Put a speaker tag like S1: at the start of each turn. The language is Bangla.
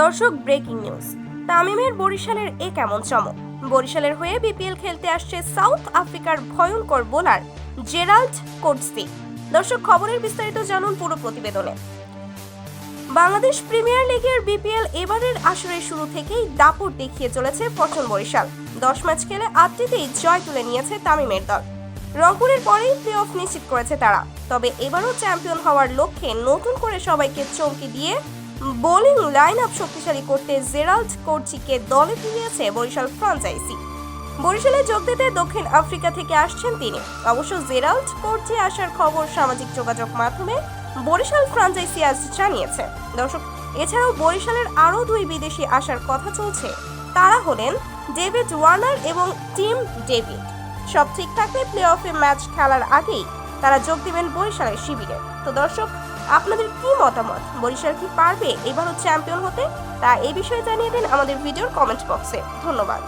S1: দর্শক, ব্রেকিং নিউজ। তামিমের বরিশালের এ কেমন চমক। বরিশালের হয়ে বিপিএল খেলতে আসছে সাউথ আফ্রিকার ভয়ঙ্কর বোলার জেরাল্ড কোটসি। দর্শক, খবরের বিস্তারিত জানুন পুরো প্রতিবেদনে। বাংলাদেশ প্রিমিয়ার লিগের বিপিএল এবারের আসরের শুরু থেকেই দাপট দেখিয়ে চলেছে ফরচুন বরিশাল। 10 ম্যাচ খেলে 8টিতেই জয় তুলে নিয়েছে তামিমের দল। রংপুরের পরেই প্লে অফ নিশ্চিত করেছে তারা। তবে এবারও চ্যাম্পিয়ন হওয়ার লক্ষ্যে নতুন করে সবাইকে চমকে দিয়ে বোলিং লাইন আপ শক্তিশালী করতে জেরাল্ড কোটসিকে দলে ফিরিয়েছে বরিশাল ফ্র্যাঞ্চাইজি। বরিশালে যোগ দিতে দক্ষিণ আফ্রিকা থেকে আসছেন তিনি। অবশ্য জেরাল্ড কোটসি আসার খবর সামাজিক যোগাযোগ মাধ্যমে বরিশাল ফ্র্যাঞ্চাইজি আজ জানিয়েছে। দর্শক, এছাড়াও বরিশালের আরও 2 বিদেশি আসার কথা চলছে। তারা হলেন ডেভিড ওয়ার্নার এবং টিম ডেভিড। সব ঠিক থাকলে প্লে অফে ম্যাচ খেলার আগেই তারা যোগ দিবেন বরিশালের শিবিরে। তো দর্শক, আপনাদের কি মতামত? বরিশাল কি পারবে এবারও চ্যাম্পিয়ন হতে? তা এই বিষয়ে জানিয়ে দিন আমাদের ভিডিওর কমেন্ট বক্সে। ধন্যবাদ।